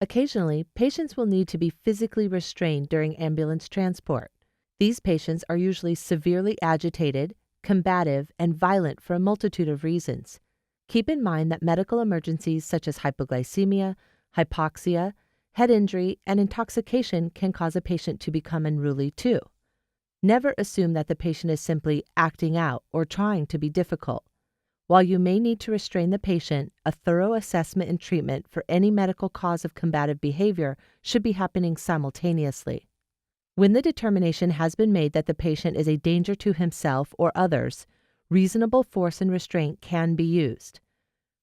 Occasionally, patients will need to be physically restrained during ambulance transport. These patients are usually severely agitated, combative, and violent for a multitude of reasons. Keep in mind that medical emergencies such as hypoglycemia, hypoxia, head injury, and intoxication can cause a patient to become unruly too. Never assume that the patient is simply acting out or trying to be difficult. While you may need to restrain the patient, a thorough assessment and treatment for any medical cause of combative behavior should be happening simultaneously. When the determination has been made that the patient is a danger to himself or others, reasonable force and restraint can be used.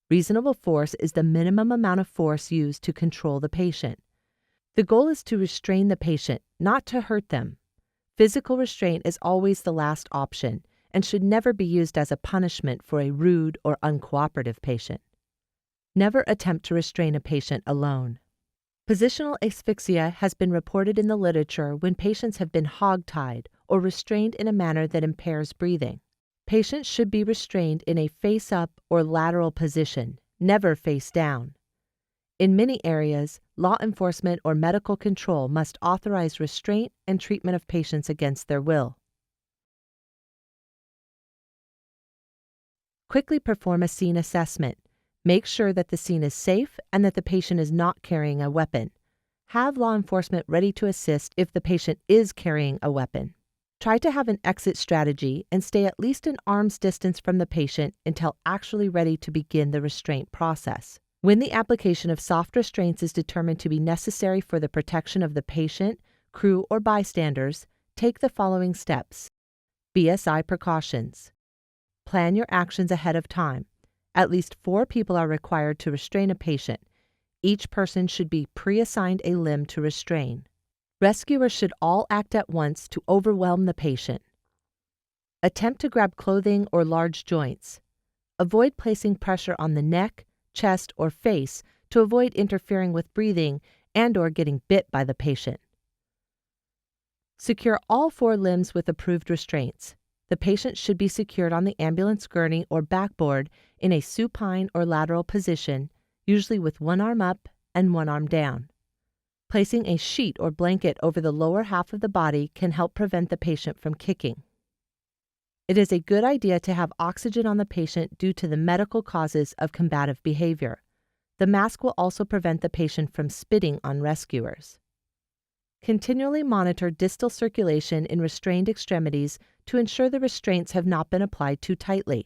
Reasonable force is the minimum amount of force used to control the patient. The goal is to restrain the patient, not to hurt them. Physical restraint is always the last option and should never be used as a punishment for a rude or uncooperative patient. Never attempt to restrain a patient alone. Positional asphyxia has been reported in the literature when patients have been hog-tied or restrained in a manner that impairs breathing. Patients should be restrained in a face-up or lateral position, never face down. In many areas, law enforcement or medical control must authorize restraint and treatment of patients against their will. Quickly perform a scene assessment. Make sure that the scene is safe and that the patient is not carrying a weapon. Have law enforcement ready to assist if the patient is carrying a weapon. Try to have an exit strategy and stay at least an arm's distance from the patient until actually ready to begin the restraint process. When the application of soft restraints is determined to be necessary for the protection of the patient, crew, or bystanders, take the following steps. BSI precautions. Plan your actions ahead of time. At least 4 people are required to restrain a patient. Each person should be pre-assigned a limb to restrain. Rescuers should all act at once to overwhelm the patient. Attempt to grab clothing or large joints. Avoid placing pressure on the neck, chest, or face to avoid interfering with breathing and/or getting bit by the patient. Secure all 4 limbs with approved restraints. The patient should be secured on the ambulance gurney or backboard in a supine or lateral position, usually with one arm up and one arm down. Placing a sheet or blanket over the lower half of the body can help prevent the patient from kicking. It is a good idea to have oxygen on the patient due to the medical causes of combative behavior. The mask will also prevent the patient from spitting on rescuers. Continually monitor distal circulation in restrained extremities to ensure the restraints have not been applied too tightly.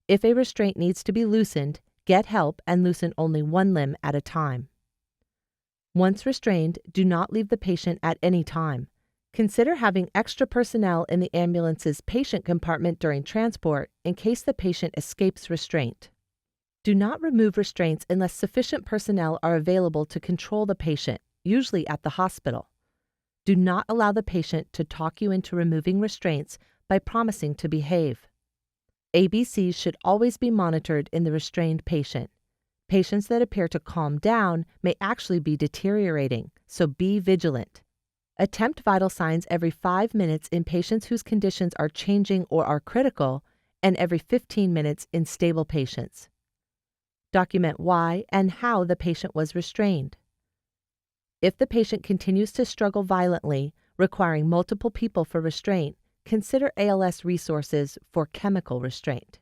If a restraint needs to be loosened, get help and loosen only one limb at a time. Once restrained, do not leave the patient at any time. Consider having extra personnel in the ambulance's patient compartment during transport in case the patient escapes restraint. Do not remove restraints unless sufficient personnel are available to control the patient, usually at the hospital. Do not allow the patient to talk you into removing restraints by promising to behave. ABCs should always be monitored in the restrained patient. Patients that appear to calm down may actually be deteriorating, so be vigilant. Attempt vital signs every 5 minutes in patients whose conditions are changing or are critical, and every 15 minutes in stable patients. Document why and how the patient was restrained. If the patient continues to struggle violently, requiring multiple people for restraint, consider ALS resources for chemical restraint.